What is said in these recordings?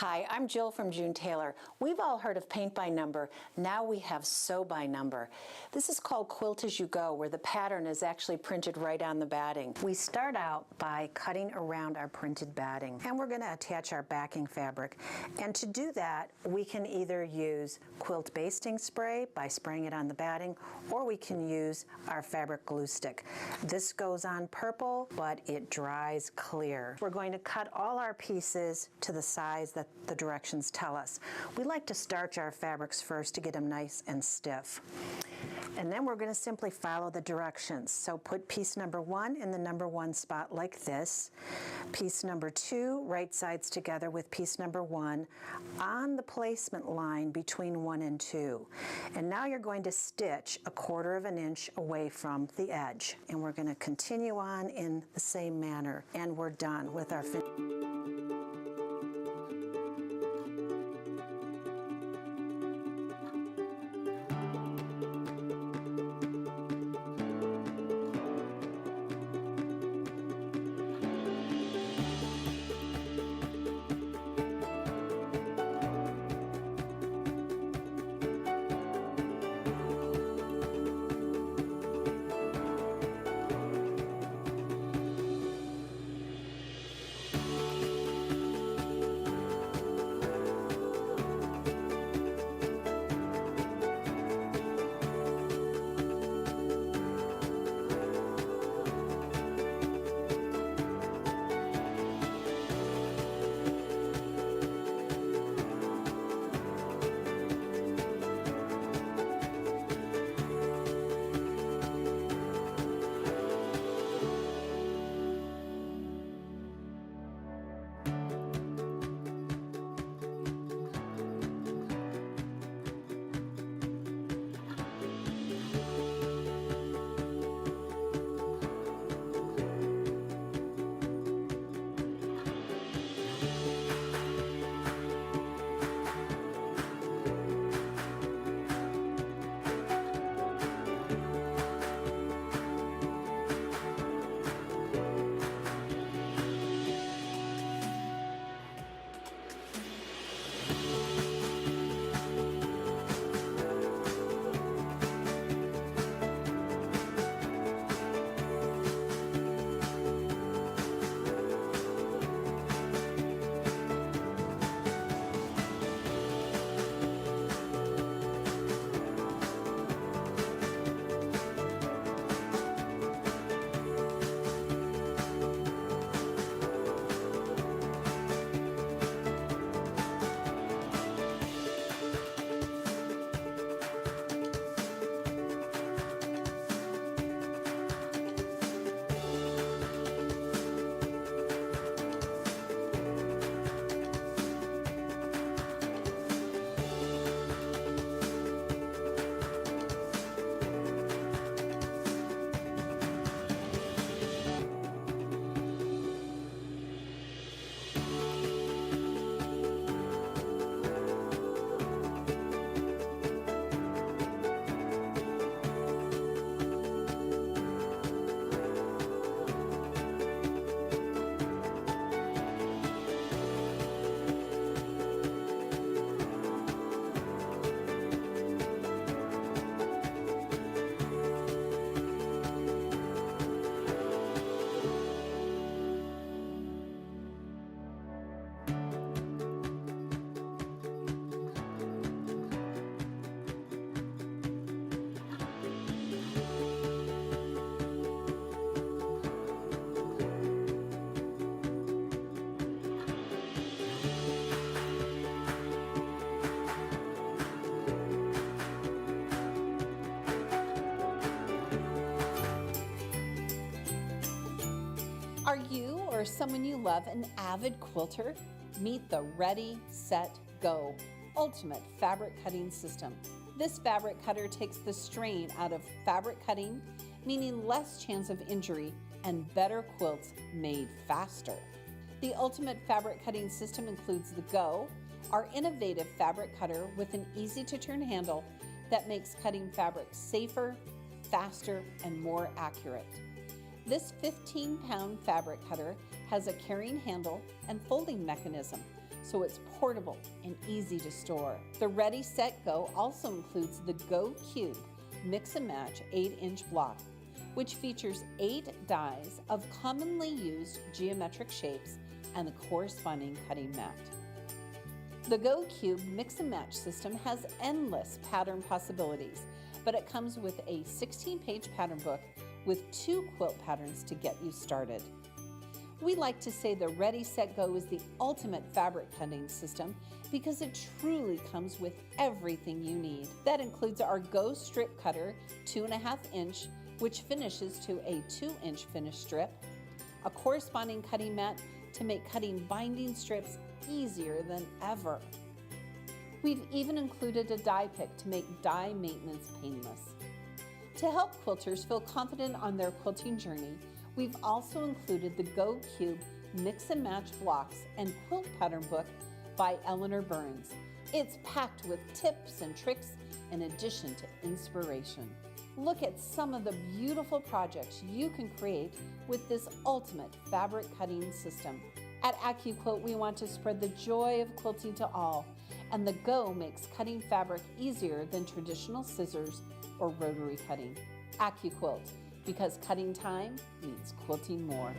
Hi, I'm Jill from June Taylor. We've all heard of paint by number. Now we have sew by number. This is called Quilt as you go, where the pattern is actually printed right on the batting. We start out by cutting around our printed batting, and we're going to attach our backing fabric. And to do that, we can either use quilt basting spray by spraying it on the batting, or we can use our fabric glue stick. This goes on purple, but it dries clear. We're going to cut all our pieces to the size that the directions tell us. We like to starch our fabrics first to get them nice and stiff. And then we're going to simply follow the directions. So put piece number 1 in the number 1 spot like this. Piece number 2, right sides together with piece number 1 on the placement line between 1 and 2. And now you're going to stitch 1/4 of an inch away from the edge. And we're going to continue on in the same manner. And we're done with our Are you or someone you love an avid quilter? Meet the Ready, Set, Go Ultimate Fabric Cutting System. This fabric cutter takes the strain out of fabric cutting, meaning less chance of injury and better quilts made faster. The Ultimate Fabric Cutting System includes the Go, our innovative fabric cutter with an easy-to-turn handle that makes cutting fabric safer, faster, and more accurate. This 15-pound fabric cutter has a carrying handle and folding mechanism, so it's portable and easy to store. The Ready, Set, Go also includes the Go Cube Mix and Match 8-inch block, which features 8 dies of commonly used geometric shapes and the corresponding cutting mat. The Go Cube Mix and Match system has endless pattern possibilities, but it comes with a 16-page pattern book with 2 quilt patterns to get you started. We like to say the Ready, Set, Go is the ultimate fabric cutting system because it truly comes with everything you need. That includes our Go Strip Cutter 2.5-inch, which finishes to a 2-inch finished strip, a corresponding cutting mat to make cutting binding strips easier than ever. We've even included a die pick to make die maintenance painless. To help quilters feel confident on their quilting journey, we've also included the Go Cube Mix and Match blocks and quilt pattern book by Eleanor Burns. It's packed with tips and tricks in addition to inspiration. Look at some of the beautiful projects you can create with this ultimate fabric cutting system. At AccuQuilt, we want to spread the joy of quilting to all, and the Go makes cutting fabric easier than traditional scissors or rotary cutting. AccuQuilt, because cutting time means quilting more.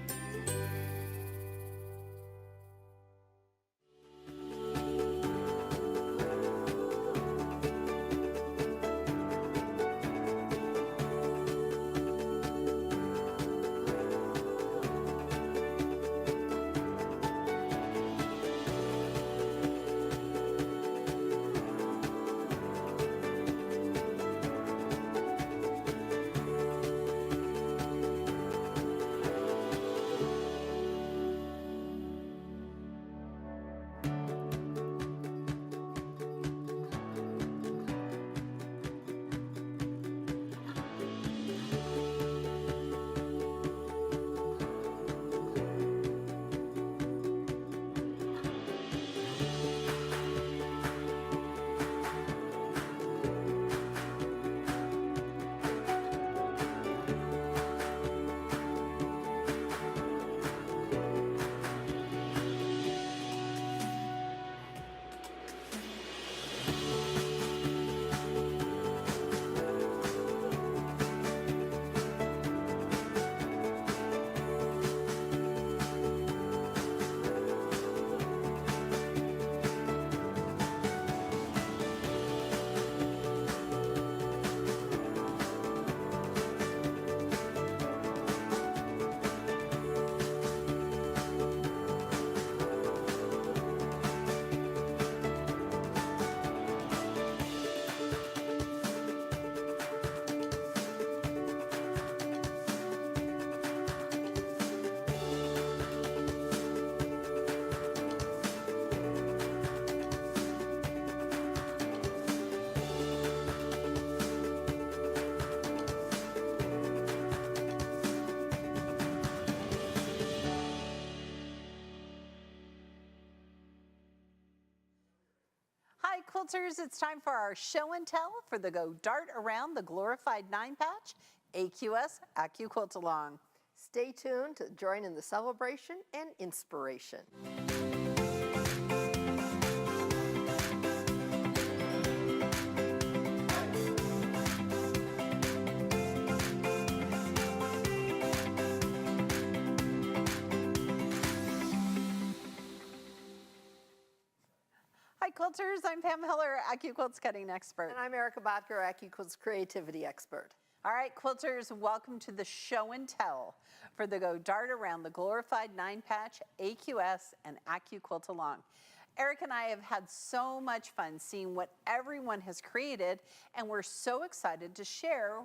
Hi quilters, it's time for our show and tell for the Go Dart Around the Glorified 9-Patch AQS AccuQuilt-Along. Stay tuned to join in the celebration and inspiration. Hi quilters, I'm Pam Hiller, AccuQuilt's cutting expert. And I'm Erica Botker, AccuQuilt's creativity expert. All right, quilters, welcome to the show and tell for the Go Dart Around the Glorified 9-Patch AQS and AccuQuilt-Along. Eric and I have had so much fun seeing what everyone has created, and we're so excited to share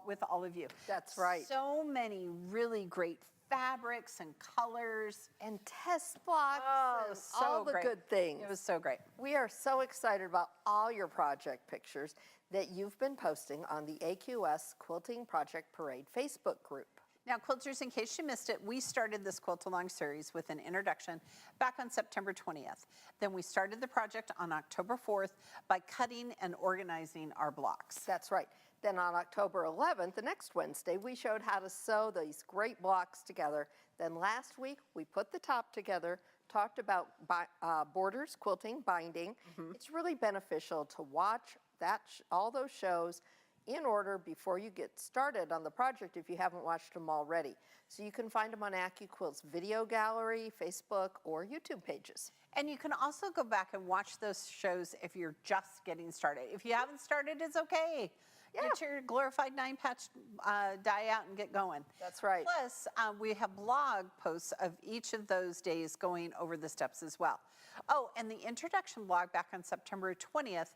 with all of you. That's right. So many really great fabrics and colors. And test blocks Oh, and so all the great. good things. It was so great. We are so excited about all your project pictures that you've been posting on the AQS Quilting Project Parade Facebook group. Now, quilters, in case you missed it, we started this Quilt-Along series with an introduction back on September 20th. Then we started the project on October 4th by cutting and organizing our blocks. That's right. Then on October 11th, the next Wednesday, we showed how to sew these great blocks together. Then last week, we put the top together, talked about borders, quilting, binding. It's really beneficial to watch all those shows in order before you get started on the project if you haven't watched them already. So you can find them on AccuQuilt's video gallery, Facebook, or YouTube pages. And you can also go back and watch those shows if you're just getting started. If you haven't started, it's okay. Get your glorified 9-patch die out and get going. That's right. Plus, we have blog posts of each of those days going over the steps as well. Oh, and the introduction blog back on September 20th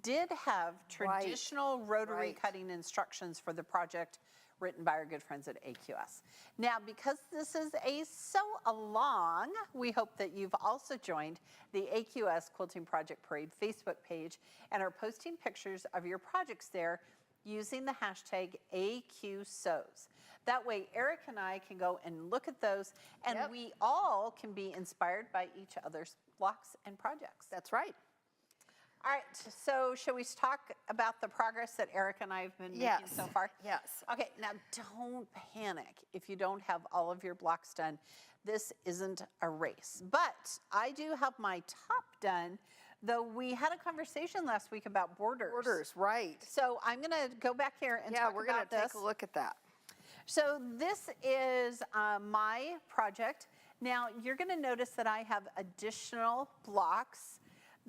did have traditional rotary cutting instructions for the project written by our good friends at AQS. Now, because this is a sew-along, we hope that you've also joined the AQS Quilting Project Parade Facebook page and are posting pictures of your projects there using the hashtag AQSews. That way, Eric and I can go and look at those, and we all can be inspired by each other's blocks and projects. That's right. All right, so shall we talk about the progress that Eric and I have been making so far? Yes. Okay, now don't panic if you don't have all of your blocks done. This isn't a race, but I do have my top done, though we had a conversation last week about borders. Borders, right. So I'm gonna go back here and talk we're gonna about this. take a look at that. So this is my project. Now you're gonna notice that I have additional blocks.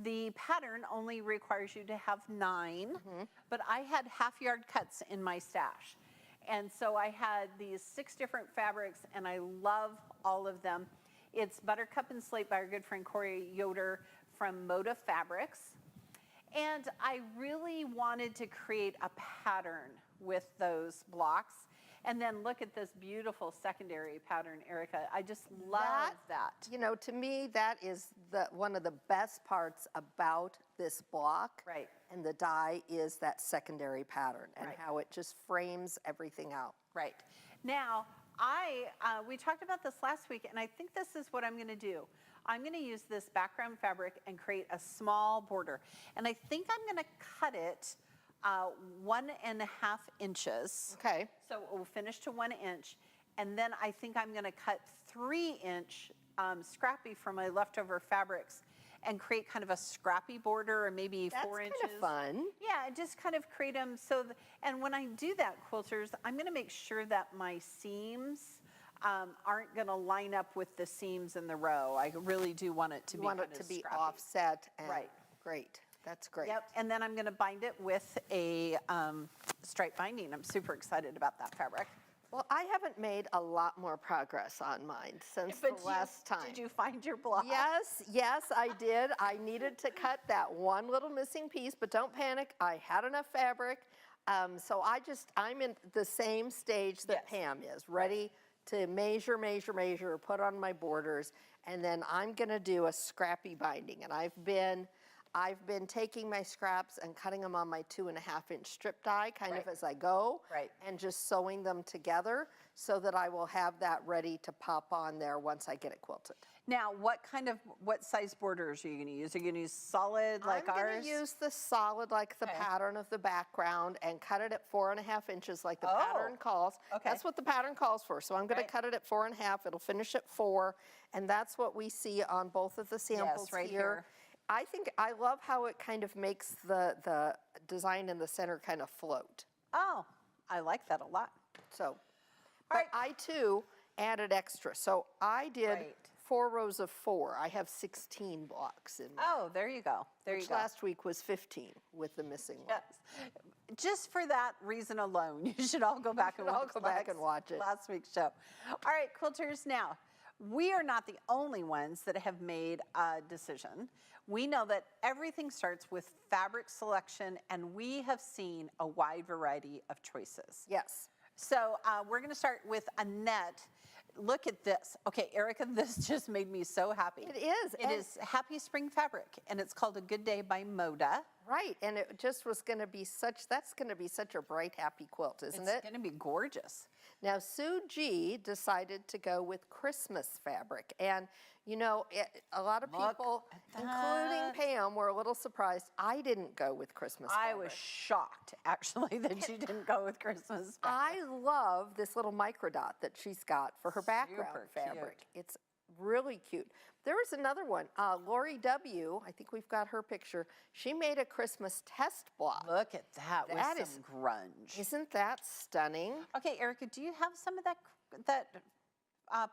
The pattern only requires you to have 9, but I had half-yard cuts in my stash. And so I had these 6 different fabrics, and I love all of them. It's Buttercup and Slate by our good friend Corey Yoder from Moda Fabrics. And I really wanted to create a pattern with those blocks. And then look at this beautiful secondary pattern, Erica. I just love that. You know, to me, that is one of the best parts about this block. Right. And the die is that secondary pattern and how it just frames everything out. Right. Now, we talked about this last week, and I think this is what I'm going to do. I'm going to use this background fabric and create a small border. And I think I'm going to cut it 1.5 inches. Okay. So it will finish to 1 inch. And then I think I'm going to cut 3-inch scrappy from my leftover fabrics and create kind of a scrappy border, or maybe 4 inches. That's kind of fun. Yeah, just kind of create them so, and when I do that, quilters, I'm going to make sure that my seams aren't going to line up with the seams in the row. I really do want it to be kind of be scrappy. offset and Right. Great. That's great. Yep, and then I'm going to bind it with a stripe binding. I'm super excited about that fabric. Well, I haven't made a lot more progress on mine since But the last time. Did you find your block? Yes, I did. I needed to cut that one little missing piece, but don't panic. I had enough fabric. So I'm in the same stage that Pam is, ready to measure, put on my borders, and then I'm gonna do a scrappy binding. And I've been taking my scraps and cutting them on my 2.5-inch strip die kind of as I go, and just sewing them together so that I will have that ready to pop on there once I get it quilted. Now, what size borders are you going to use? Are you going to use solid like ours? I'm going to use the solid like the pattern of the background and cut it at 4.5 inches like the pattern calls. That's what the pattern calls for. So I'm going to cut it at 4.5. It'll finish at 4, and that's what we see on both of the samples here. I love how it kind of makes the design in the center kind of float. Oh, I like that a lot. So, but I too added extra. So I did 4 rows of 4. I have 16 blocks in mine. Oh, there you go. Which last week was 15 with the missing one. Yes. Just for that reason alone, you should all go back and watch it. Last week's show. All right, quilters, now, we are not the only ones that have made a decision. We know that everything starts with fabric selection, and we have seen a wide variety of choices. Yes. So we're going to start with Annette. look at this. Okay, Erica, this just made me so happy. It is. It is Happy Spring Fabric, and it's called A Good Day by Moda. Right, and it just was going to be that's going to be such a bright, happy quilt, isn't it? It's going to be gorgeous. Now, Sue G decided to go with Christmas fabric. And, you know, a lot of people, including Pam, were a little surprised I didn't go with Christmas fabric. I was shocked, actually, that you didn't go with Christmas fabric. I love this little microdot that she's got for her background Super fabric. cute. It's really cute. There was another one, Lori W., I think we've got her picture. She made a Christmas test block. Look at that, That with some grunge. Isn't that stunning? Okay, Erica, do you have some of that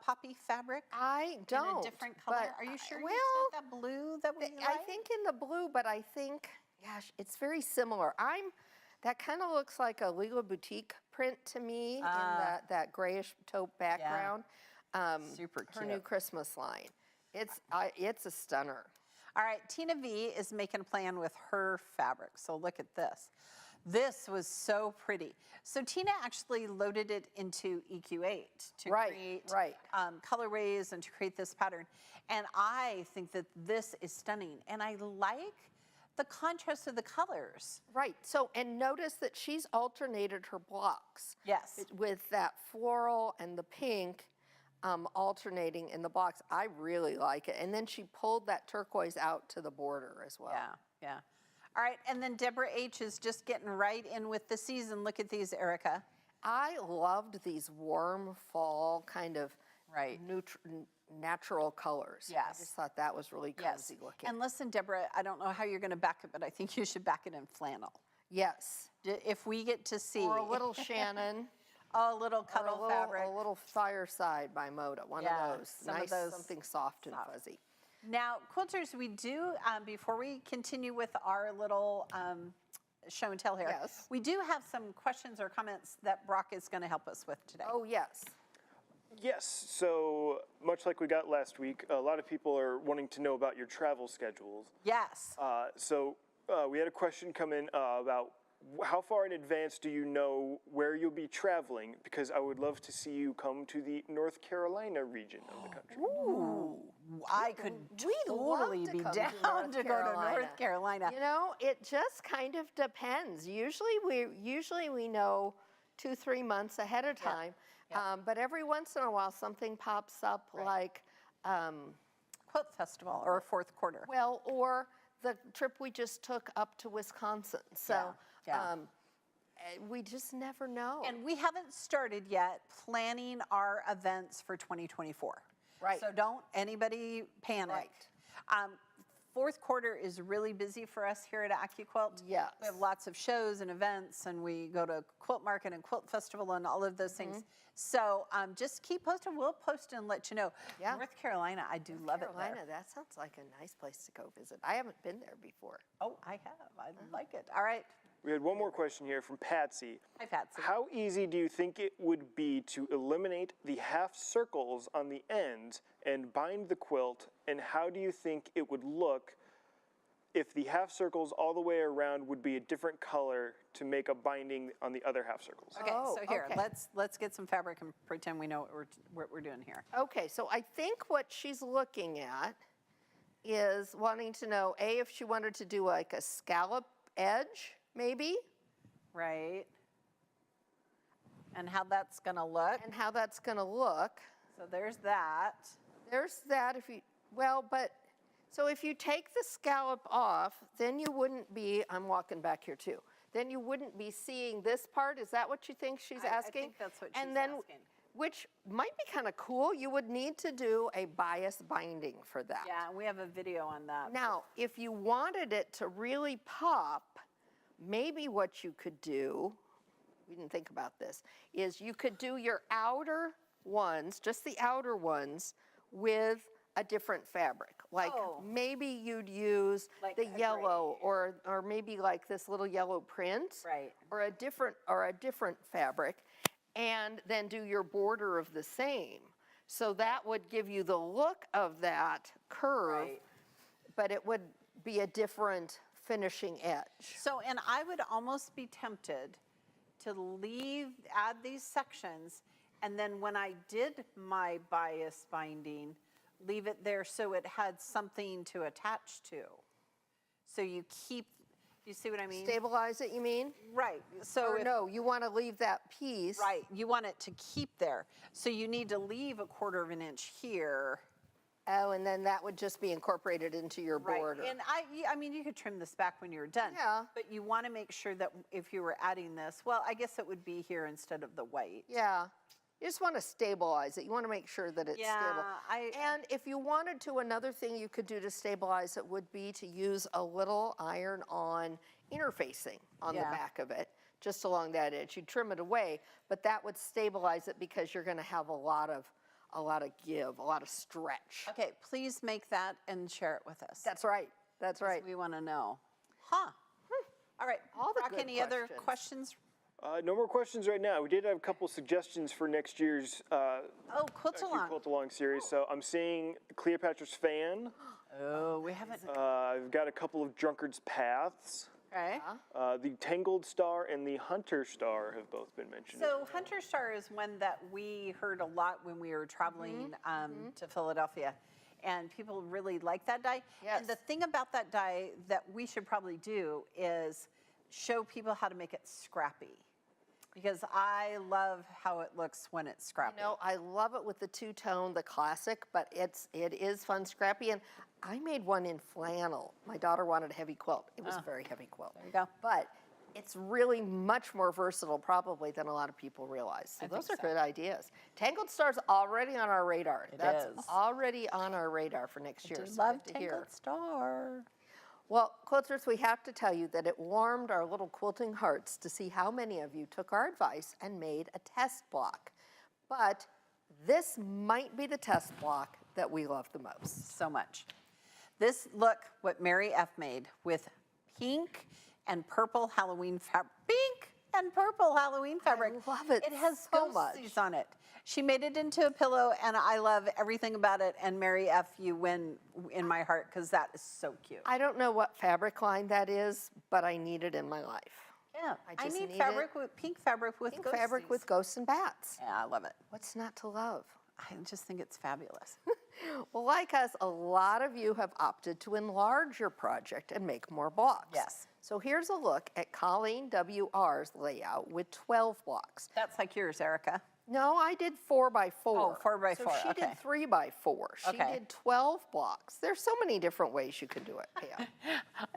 poppy fabric? I don't. In a different color? but Are you sure well, it's not that blue that we like? I think in the blue, but I think, gosh, it's very similar. That kind of looks like a Lila Boutique print to me in that grayish taupe background. Super Her new cute. Christmas line. It's a stunner. All right, Tina V is making a plan with her fabric. So look at this. This was so pretty. So Tina actually loaded it into EQ8 to create colorways and to create this pattern. And I think that this is stunning. And I like the contrast of the colors. Right. So, and notice that she's alternated her blocks. Yes. With that floral and the pink alternating in the blocks. I really like it. And then she pulled that turquoise out to the border as well. Yeah, yeah. All right, and then Deborah H is just getting right in with the season. Look at these, Erica. I loved these warm fall kind of natural colors. Yes. I just thought that was really cozy looking. And listen, Deborah, I don't know how you're going to back it, but I think you should back it in flannel. Yes. If we get to see. Or a little Shannon. A little cuddle fabric. A little Fireside by Moda, one of those. Nice, something soft and fuzzy. Now, quilters, we do, before we continue with our little show and tell here, we do have some questions or comments that Brock is going to help us with today. Oh, yes. Yes, so much like we got last week, a lot of people are wanting to know about your travel schedules. Yes. So we had a question come in about how far in advance do you know where you'll be traveling? Because I would love to see you come to the North Carolina region of the country. Ooh, I could totally be down to go to North Carolina. You know, it just kind of depends. Usually we know 2-3 months ahead of time. But every once in a while something pops up like Quilt Festival or fourth quarter. Well, or the trip we just took up to Wisconsin. So we just never know. And we haven't started yet planning our events for 2024. Right. So don't anybody panic. Right. Fourth quarter is really busy for us here at AccuQuilt. Yes. We have lots of shows and events, and we go to Quilt Market and Quilt Festival and all of those things. So just keep posting. We'll post and let you know. Yeah. North Carolina, I do love it there. That sounds like a nice place to go visit. I haven't been there before. Oh, I have. I like it. All right. We had one more question here from Patsy. Hi, Patsy. How easy do you think it would be to eliminate the half circles on the ends and bind the quilt, and how do you think it would look if the half circles all the way around would be a different color to make a binding on the other half circles? Okay, so here, okay. let's get some fabric and pretend we know what we're doing here. Okay, so I think what she's looking at is wanting to know, A, if she wanted to do like a scallop edge, maybe, Right. And how that's going to look. and how that's going to look. So there's that. There's that if you, so if you take the scallop off, then you wouldn't be, I'm walking back here too, then you wouldn't be seeing this part. Is that what you think she's asking? I think that's what she's And then, asking. which might be kind of cool, you would need to do a bias binding for that. Yeah, and we have a video on that. Now, if you wanted it to really pop, maybe what you could do, we didn't think about this, is you could do your outer ones, just the outer ones, with a different fabric. Like maybe you'd use Like the a yellow or maybe like this little yellow print. Right. Or a different fabric, and then do your border of the same. So that would give you the look of that curve, Right. but it would be a different finishing edge. So, and I would almost be tempted to add these sections And then when I did my bias binding, leave it there so it had something to attach to. So you keep, you see what I mean? Stabilize it, you mean? Right. So Or no, you want to leave that piece. right, you want it to keep there. So you need to leave 1/4 of an inch here. Oh, and then that would just be incorporated into your Right. border. And I mean, you could trim this back when you're done. Yeah. But you want to make sure that if you were adding this, well, I guess it would be here instead of the white. Yeah. You just want to stabilize it. You want to make sure that it's stable. And if you wanted to, another thing you could do to stabilize it would be to use a little iron-on interfacing on the back of it, just along that edge. You'd trim it away, but that would stabilize it because you're going to have a lot of give, a lot of stretch. Okay, please make that and share it with us. That's right. That's right. We want to know. Huh. All right. All the Brock, good any other questions. questions? No more questions right now. We did have a couple suggestions for next year's Quilt-Along. Quilt-Along series. So I'm seeing Cleopatra's Fan. Oh, we haven't. I've got a couple of Drunkard's Paths. Okay. The Tangled Star and the Hunter Star have both been mentioned. So Hunter Star is one that we heard a lot when we were traveling to Philadelphia. And people really like that die. Yes. And the thing about that die that we should probably do is show people how to make it scrappy. Because I love how it looks when it's scrappy. You know, I love it with the two-tone, the classic, but it is fun, scrappy. And I made one in flannel. My daughter wanted a heavy quilt. It was a very heavy quilt. There you go. But it's really much more versatile probably than a lot of people realize. So those are good ideas. Tangled Star's already on our radar. That's is. already on our radar for next year. So Love good to hear. Tangled Star. Well, quilters, we have to tell you that it warmed our little quilting hearts to see how many of you took our advice and made a test block. But this might be the test block that we love the most. So much. This, look what Mary F. made with pink and purple Halloween fabric. Pink and purple Halloween fabric. I love it It has so much. ghosties on it. She made it into a pillow, and I love everything about it. And Mary F., you win in my heart because that is so cute. I don't know what fabric line that is, but I need it in my life. Yeah, I just need need fabric with pink fabric with Pink ghosties. fabric with ghosts and bats. Yeah, I love it. What's not to love? I just think it's fabulous. Well, like us, a lot of you have opted to enlarge your project and make more blocks. Yes. So here's a look at Colleen W.R.'s layout with 12 blocks. That's like yours, Erica. No, I did 4 by 4. Oh, 4 by 4, So she okay. did 3 by 4. She Okay. did 12 blocks. There's so many different ways you could do it, Pam.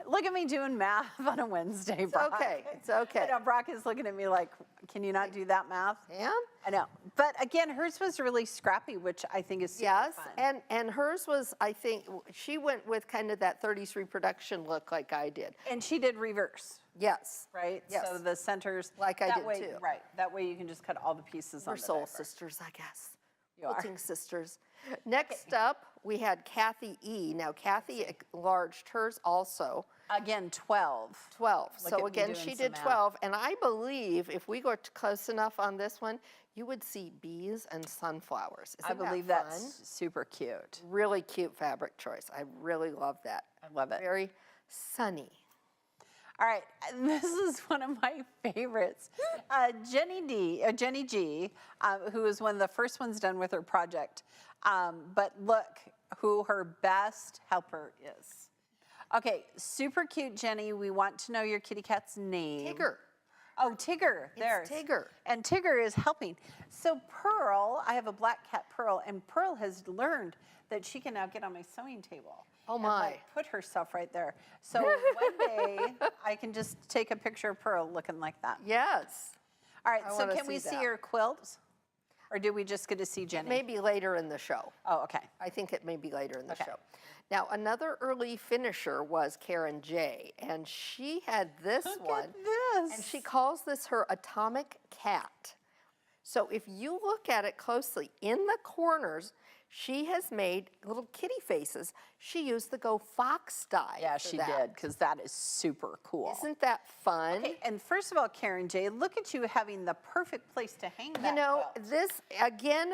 Look at me doing math on a Wednesday, Brock. okay, it's okay. I know Brock is looking at me like, can you not do that math? Pam? I know. But again, hers was really scrappy, which I think is super Yes, fun. and hers was, I think, she went with kind of that 30s reproduction look like I did. And she did reverse, Yes. right? Yes. So the centers. Like I that did way, too. Right. That way you can just cut all the pieces on We're the soul diaper. sisters, I guess. You are. Quilting sisters. Next up, we had Kathy E. Now, Kathy enlarged hers also. Again, 12. 12. Look So at me again, doing she some did math. 12. And I believe if we go close enough on this one, you would see bees and sunflowers. I Isn't believe that that's fun? super cute. Really cute fabric choice. I really love that. I love it. Very sunny. All right, and this is one of my favorites. Jenny G, who was one of the first ones done with her project. But look who her best helper is. Okay, super cute, Jenny. We want to know your kitty cat's name. Tigger. Oh, Tigger. There's Tigger. And Tigger is helping. So Pearl, I have a black cat, Pearl, and Pearl has learned that she can now get on my sewing table. Oh, and, my. like, put herself right there. So one day I can just take a picture of Pearl looking like that. Yes. All right, I so wanna can we see see that. your quilts? Or do we just get to see Jenny? Maybe later in the show. Oh, okay. I think it may be later in the Okay. show. Now, another early finisher was Karen J. And she had this one. Look at this. And she calls this her atomic cat. So if you look at it closely, in the corners, she has made little kitty faces. She used the Go Fox dye. Yeah, for she that. did, because that is super cool. Isn't that fun? Okay, and first of all, Karen J, look at you having the perfect place to hang that You know, quilt. this, again,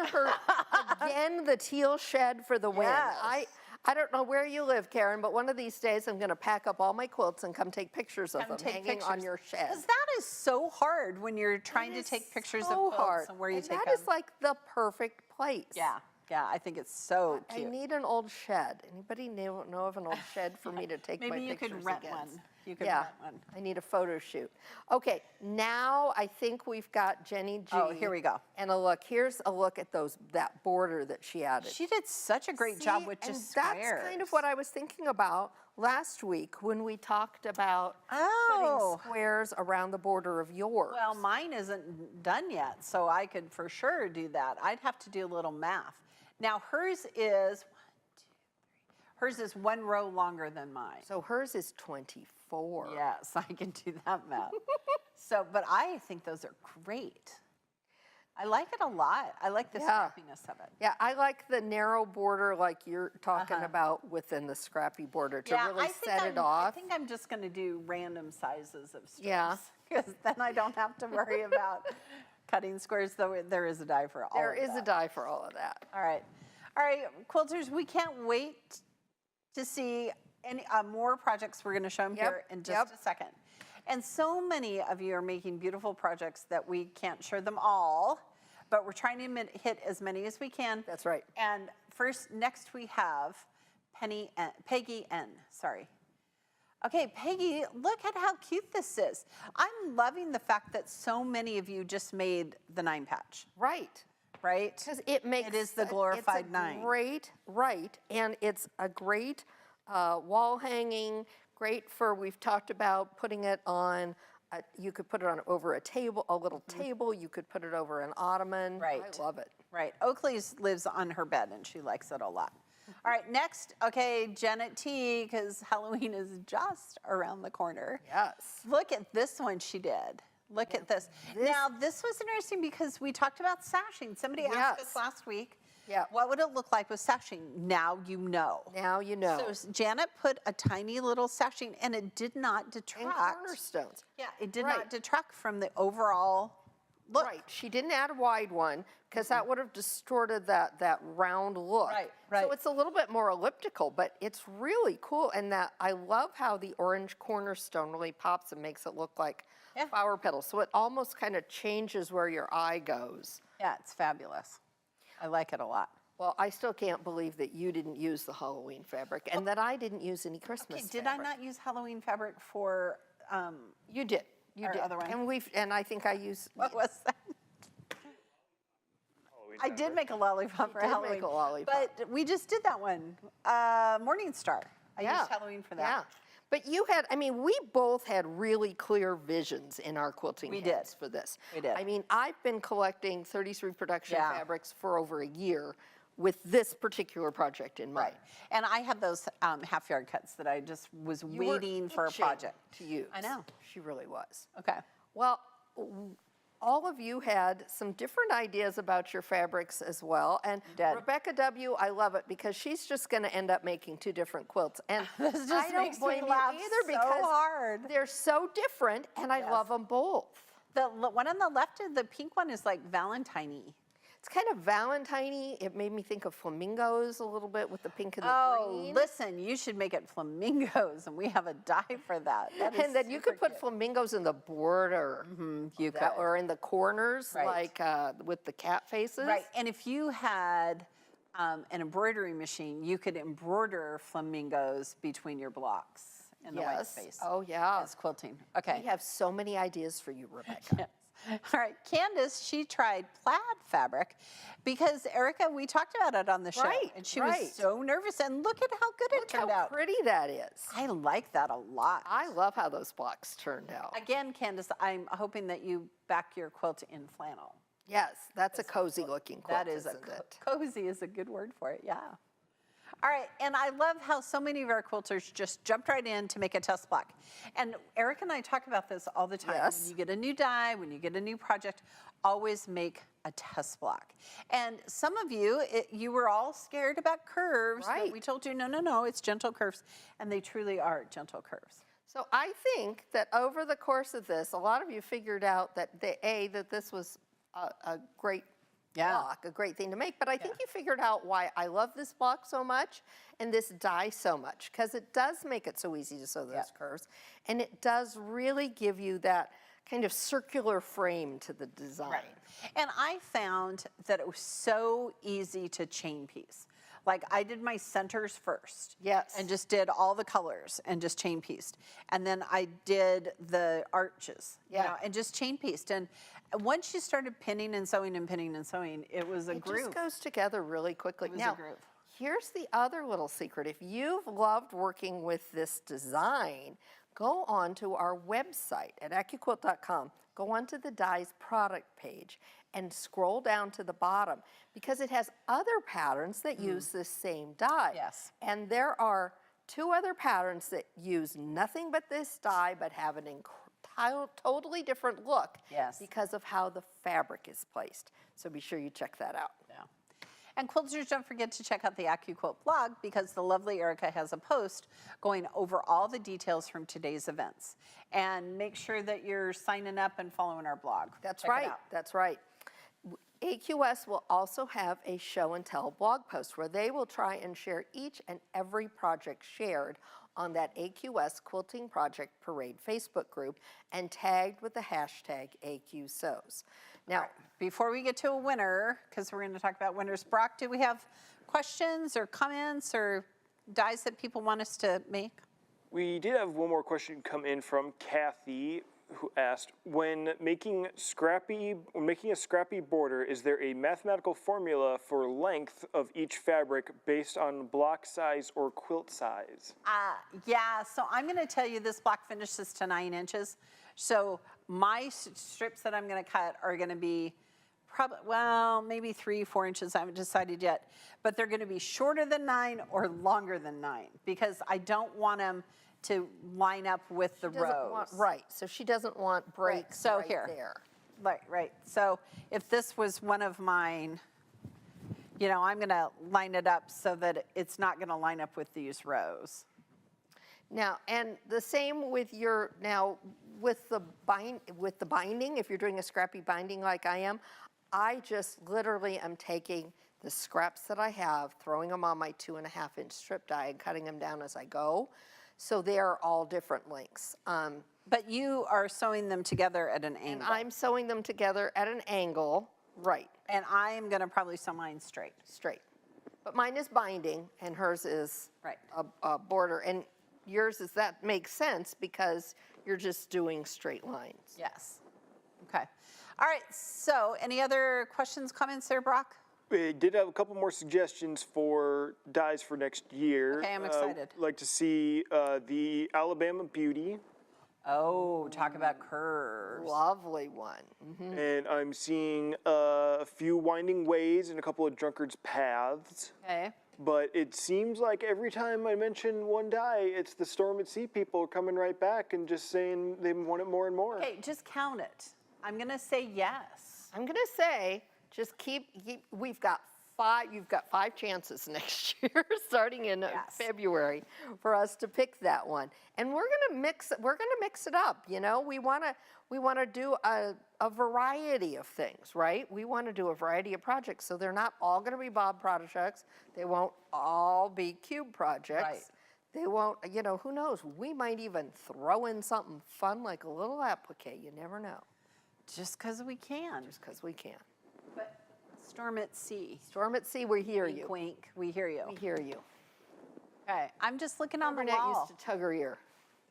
again, the teal shed for the win. Yes. I don't know where you live, Karen, but one of these days I'm going to pack up all my quilts and come take pictures of them hanging on your shed. Because that is so hard when you're trying to take pictures of quilts and where you take them. That is like the perfect place. Yeah, yeah, I think it's so I cute. need an old shed. Anybody know of an old shed for me to take my Maybe you pictures could rent against? one. You could Yeah, rent one. I need a photo shoot. Okay, now I think we've got Jenny G. Oh, here we go. And here's a look at that border that she added. She did such a great job with and just squares. that's kind of what I was thinking about last week when we talked about Oh. putting squares around the border of yours. Well, mine isn't done yet, so I could for sure do that. I'd have to do a little math. Now hers is, hers is 1 row longer than mine. So hers is 24. Yes, I can do that math. So, but I think those are great. I like it a lot. I like the scrappiness of it. Yeah, I like the narrow border like you're talking about within the scrappy border to really set it off. I think I'm just going to do random sizes of strips. Yeah. Because then I don't have to worry about cutting squares, though there is a die for all of that. There is a die for all of that. All right. All right, quilters, we can't wait to see any more projects. We're going to show them here in just a second. And so many of you are making beautiful projects that we can't show them all, but we're trying to hit as many as we can. That's right. And next we have Peggy N, sorry. Okay, Peggy, look at how cute this is. I'm loving the fact that so many of you just made the 9-patch. Right. Right? Because it is the glorified 9. Great, right, and it's a great wall hanging, great for, we've talked about putting it on, you could put it on over a table, a little table, you could put it over an ottoman. Right. I love it. Right, Oakley's lives on her bed and she likes it a lot. All right, next, okay, Janet T, because Halloween is just around the corner. Yes. Look at this one she did. Look at this. Now, this was interesting because we talked about sashing. Somebody asked us last week, what would it look like with sashing? Now you know. Now you know. So Janet put a tiny little sashing, and it did not detract. And cornerstones. Yeah, it did not detract from the overall look. Right, she didn't add a wide one because that would have distorted that round look. Right, right. So it's a little bit more elliptical, but it's really cool. And that I love how the orange cornerstone really pops and makes it look like flower petals. So it almost kind of changes where your eye goes. Yeah, it's fabulous. I like it a lot. Well, I still can't believe that you didn't use the Halloween fabric and that I didn't use any Christmas fabric. Did I not use Halloween fabric for You did. You did. Other one? And I think I used What was that? I did make a lollipop for Halloween. Make a lollipop. But we just did that one. Morning Star. I used Halloween for that. Yeah. But you had, I mean, we both had really clear visions in our quilting heads for this. We did. I mean, I've been collecting 33 production fabrics for over a year with this particular project in mind. Right. And I had those half-yard cuts that I just was waiting for a project to use. I know. She really was. Okay. Well, all of you had some different ideas about your fabrics as well. And Rebecca W., I love it because she's just going to end up making 2 different quilts. And this just I don't makes blame me you laugh either so because hard. they're so different and I love them both. The one on the left, the pink one, is like Valentine-y. It's kind of Valentine-y. It made me think of flamingos a little bit with the pink and the green. Oh, listen, you should make it flamingos, and we have a die for that. And then you could put flamingos in the border. You could. Or in the corners, like with the cat faces. Right, and if you had an embroidery machine, you could embroider flamingos between your blocks in the white space. Oh, yeah. As quilting. Okay. We have so many ideas for you, Rebecca. Yes. All right, Candace, she tried plaid fabric because, Erica, we talked about it on the show. And she was so nervous, and look at how good it turned out. How pretty that is. I like that a lot. I love how those blocks turned out. Again, Candace, I'm hoping that you back your quilt in flannel. Yes, that's a cozy looking quilt, That is isn't it? Cozy is a good word for it, yeah. All right, and I love how so many of our quilters just jumped right in to make a test block. And Eric and I talk about this all the time. Yes. When you get a new die, when you get a new project, always make a test block. And some of you, you were all scared about curves. But we told you, no, no, no, it's gentle curves. And they truly are gentle curves. So I think that over the course of this, a lot of you figured out that that this was a great Yeah. block, a great thing to make. But I think you figured out why I love this block so much and this die so much, because it does make it so easy to sew those curves. And it does really give you that kind of circular frame to the design. Right. And I found that it was so easy to chain piece. Like I did my centers first. Yes. And just did all the colors and just chain pieced. And then I did the arches, you know, and just chain pieced. And once you started pinning and sewing and pinning and sewing, it was a groove. It just goes together really quickly. It was Now, a groove. here's the other little secret. If you've loved working with this design, go on to our website at AccuQuilt.com. Go onto the Dies product page and scroll down to the bottom, because it has other patterns that use this same die. Yes. And there are 2 other patterns that use nothing but this die but have an totally different look Yes. because of how the fabric is placed. So be sure you check that out. Yeah. And quilters, don't forget to check out the AccuQuilt blog, because the lovely Erica has a post going over all the details from today's events. And make sure that you're signing up and following our blog. That's Check it right. out. That's right. AQS will also have a show and tell blog post where they will try and share each and every project shared on that AQS Quilting Project Parade Facebook group and tagged with the hashtag AQSews. Now, Before we get to a winner, because we're going to talk about winners, Brock, do we have questions or comments or dies that people want us to make? We did have one more question come in from Kathy, who asked, when making a scrappy border, is there a mathematical formula for length of each fabric based on block size or quilt size? Yeah, so I'm going to tell you this block finishes to 9 inches. So my strips that I'm going to cut are going to be probably, well, maybe 3-4 inches. I haven't decided yet. But they're going to be shorter than 9 or longer than 9, because I don't want them to line up with the rows. right, so she doesn't want breaks so right here. there. Right. So if this was one of mine, you know, I'm going to line it up so that it's not going to line up with these rows. Now, and the same with your, now with the binding, if you're doing a scrappy binding like I am, I just literally am taking the scraps that I have, throwing them on my 2.5-inch strip die and cutting them down as I go. So they're all different lengths. But you are sewing them together at an angle. And I'm sewing them together at an angle, right, And I'm going to probably sew mine straight. straight. But mine is binding and hers is Right. a border. And yours is, that makes sense because you're just doing straight lines. Yes. Okay. All right. So any other questions, comments there, Brock? We did have a couple more suggestions for dies for next year. Okay, I'm excited. Like to see the Alabama Beauty, Oh, talk about curves. Lovely one. Mhm. and I'm seeing a few Winding Ways and a couple of Drunkard's Paths. Okay. But it seems like every time I mention one die, it's the Storm at Sea people coming right back and just saying they want it more and more. Okay, just count it. I'm going to say yes. I'm gonna say, just keep you've got 5 chances next year, starting in February, for us to pick that one. And we're gonna mix it up, you know? We wanna do a variety of things, right? We wanna do a variety of projects, so they're not all gonna be Bob projects. They won't all be Cube projects. Right. They won't, you know, who knows? We might even throw in something fun like a little applique, you never know, Just because we can. just because we can. But Storm at Sea. Storm at Sea, we hear Wink, you. wink. We hear you. We hear you. Okay. I'm just looking on the Burnett wall. used to tug her ear.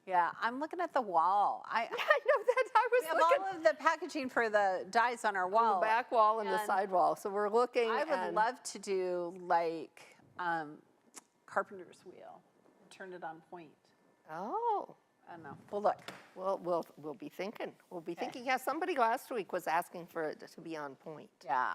Yeah, I'm looking at the wall. I know that. I We was have looking all of the packaging for the dies on our on wall. the back wall and the and side wall. So we're looking. I would and love to do like carpenter's wheel. Turn it on point. Oh, I don't know. Well, look. we'll be thinking. We'll be thinking. Yeah, somebody last week was asking for it to be on point. Yeah.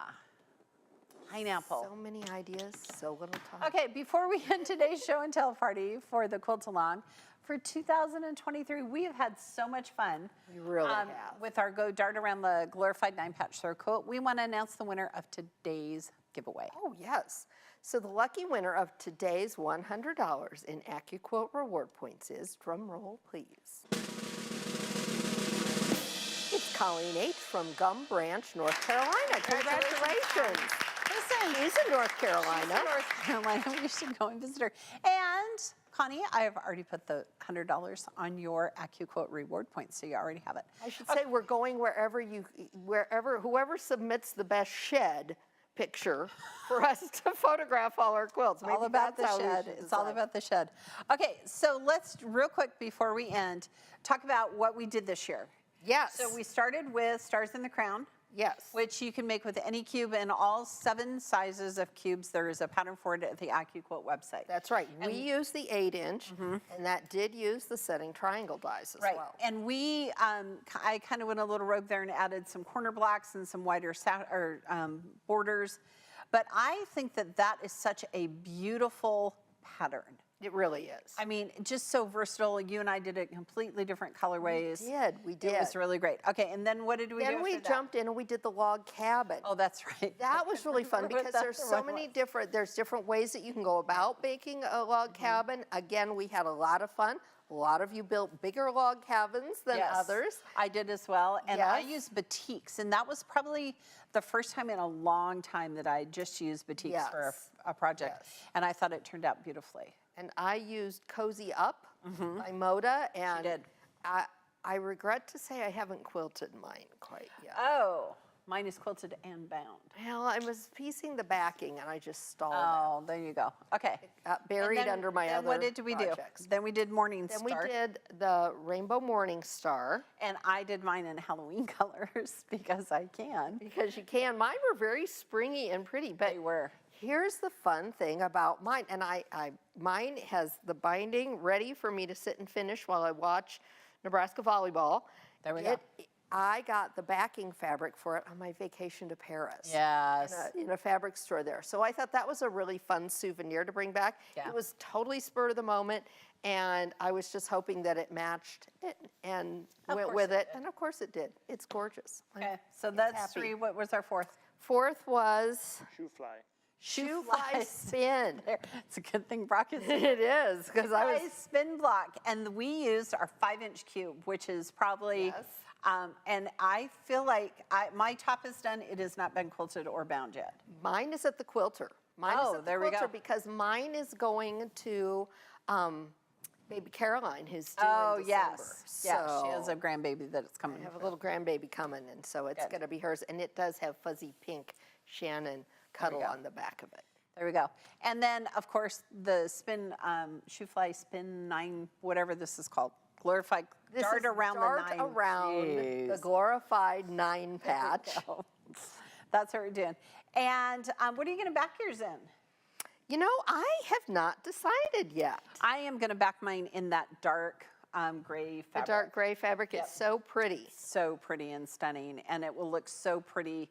Pineapple. So many ideas, so little time. Okay, before we end today's show and tell party for the Quilt-Along, for 2023, we have had so much fun. We really have. With our Go Dart Around the Glorified 9-Patch Circle. We want to announce the winner of today's giveaway. Oh, yes. So the lucky winner of today's $100 in AccuQuilt reward points is, drum roll please, it's Colleen H. from Gum Branch, North Carolina. Congratulations. Listen, She's in North Carolina. North Carolina, we should go and visit her. And Connie, I have already put the $100 on your AccuQuilt reward points, so you already have it. I should say we're going whoever submits the best shed picture for us to photograph all our quilts. All about the shed. It's all about the shed. Okay, so let's real quick before we end talk about what we did this year. Yes. So we started with Stars in the Crown. Yes. Which you can make with any cube and all 7 sizes of cubes. There is a pattern for it at the AccuQuilt website. That's right. We used the 8-inch, and that did use the setting triangle dies as well. And we, I kind of went a little rogue there and added some corner blocks and some wider borders. But I think that that is such a beautiful pattern. It really is. I mean, just so versatile. You and I did it completely different colorways. We did. It was really great. Okay, and then what did we do Then we after jumped in and we did the log cabin. Oh, that's right. That was really fun because there's so many there's different ways that you can go about baking a log cabin. Again, we had a lot of fun. A lot of you built bigger log cabins than others. I did as well, and I Yes. used batiks, and that was probably the first time in a long time that I just used batiks for a project, and I thought it turned out beautifully. And I used Cozy Up by Moda, and did. I regret to say I haven't quilted mine quite yet. Oh, mine is quilted and bound. Well, I was piecing the backing and I just stalled out. Oh, there you go. Okay. Buried And then- under my then other what did we projects. do? Then we did Morning Then Star. we did the Rainbow Morning Star. And I did mine in Halloween colors because I can. Because you can. Mine were very springy and pretty, but They were. here's the fun thing about mine, and mine has the binding ready for me to sit and finish while I watch Nebraska volleyball. There we go. I got the backing fabric for it on my vacation to Paris. Yes. In a fabric store there. So I thought that was a really fun souvenir to bring back. Yeah. It was totally spur of the moment, and I was just hoping that it matched it and went course with it it. did. And of course it did. It's gorgeous. Okay, so that's happy. 3. What was our 4th? Fourth was Shoe fly. shoe fly spin. There. It's a good thing Brock is It is, because I was, spin block, and we used our 5-inch cube, which is probably, Yes. and I feel like my top is done. It has not been quilted or bound yet. mine is at the quilter. Mine is Oh, at the there we quilter go. because mine is going to baby Caroline, who's due Oh, in December. yes. Yeah, she has So a grandbaby that's coming. I have a little grandbaby coming, and so it's Good. going to be hers. And it does have fuzzy pink Shannon cuddle go. on the back of it. There we go. And then, of course, the spin, shoe fly spin 9, whatever this is called, glorified This dart is around dart the 9. around the Jeez. glorified 9 patch. Oh, that's what we're doing. And what are you going to back yours in? You know, I have not decided yet. I am going to back mine in that dark gray fabric. The dark gray fabric is so pretty. So pretty and stunning, and it will look so pretty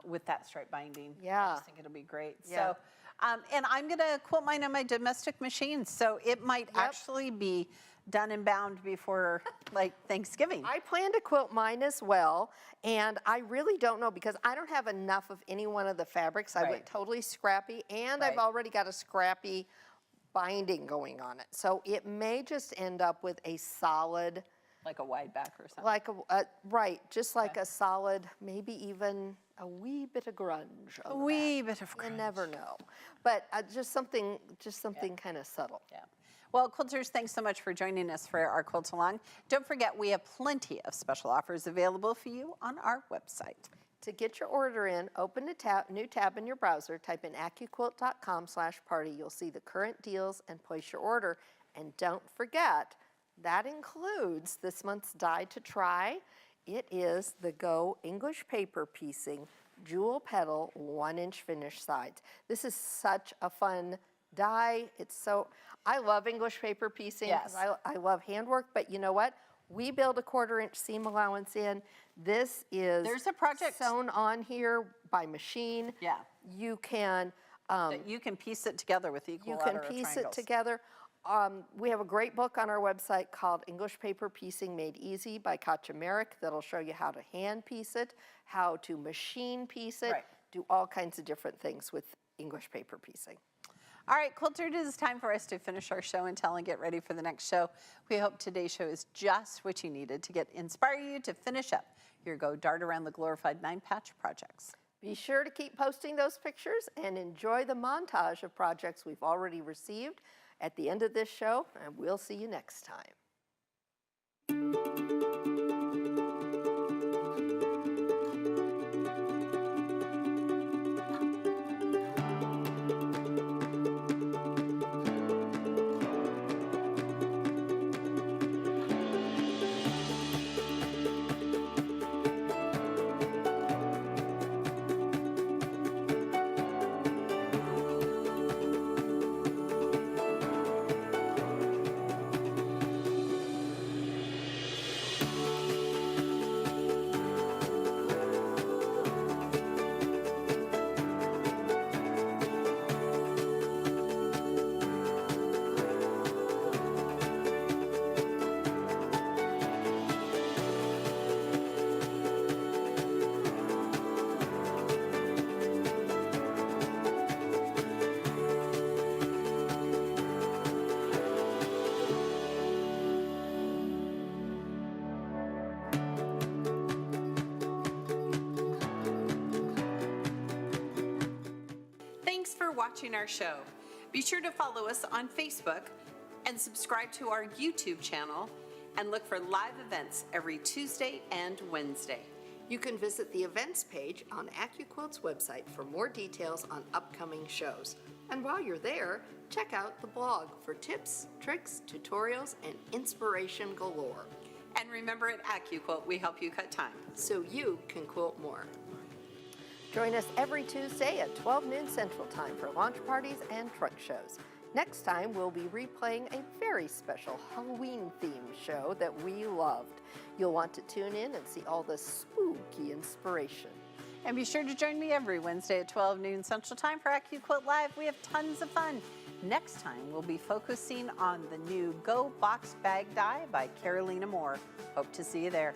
with that stripe binding. I Yeah. just think it'll be great. Yeah. So, and I'm going to quilt mine on my domestic machine, so it might actually be done and bound before like Thanksgiving. I plan to quilt mine as well, and I really don't know because I don't have enough of any one of the fabrics. I Right. went totally scrappy, and I've Right. already got a scrappy binding going on it. So it may just end up with a solid, Like a wide back or something. like just like a solid, maybe even a wee bit of grunge. A wee bit of You grunge. never know, but just something kind of subtle. Yeah. Well, quilters, thanks so much for joining us for our Quilt Along. Don't forget, we have plenty of special offers available for you on our website. To get your order in, open a new tab in your browser, type in AccuQuilt.com/party. You'll see the current deals and place your order. And don't forget, that includes this month's die to try. It is the Go English Paper Piecing Jewel Petal 1-inch finish sides. This is such a fun die. I love English paper piecing. 'Cause Yes. I love handwork, but you know what? We build a 1/4-inch seam allowance in. This is There's a project- sewn on here by machine. Yeah. You can That you can piece it together with equilateral piece it triangles. together. We have a great book on our website called English Paper Piecing Made Easy by Katja Merrick that'll show you how to hand piece it, how to machine piece it, Right. do all kinds of different things with English paper piecing. All right, Quilter, it is time for us to finish our show and tell and get ready for the next show. We hope today's show is just what you needed to inspire you to finish up your Go Dart Around the Glorified 9-patch projects. Be sure to keep posting those pictures and enjoy the montage of projects we've already received at the end of this show, and we'll see you next time. Thanks for watching our show. Be sure to follow us on Facebook and subscribe to our YouTube channel and look for live events every Tuesday and Wednesday. You can visit the events page on AccuQuilt's website for more details on upcoming shows. And while you're there, check out the blog for tips, tricks, tutorials, and inspiration galore. And remember, at AccuQuilt, we help you cut time so you can quilt more. Join us every Tuesday at 12 noon Central Time for launch parties and truck shows. Next time, we'll be replaying a very special Halloween-themed show that we loved. You'll want to tune in and see all the spooky inspiration. And be sure to join me every Wednesday at 12 noon Central Time for AccuQuilt Live. We have tons of fun. Next time, we'll be focusing on the new Go Box Bag Die by Carolina Moore. Hope to see you there.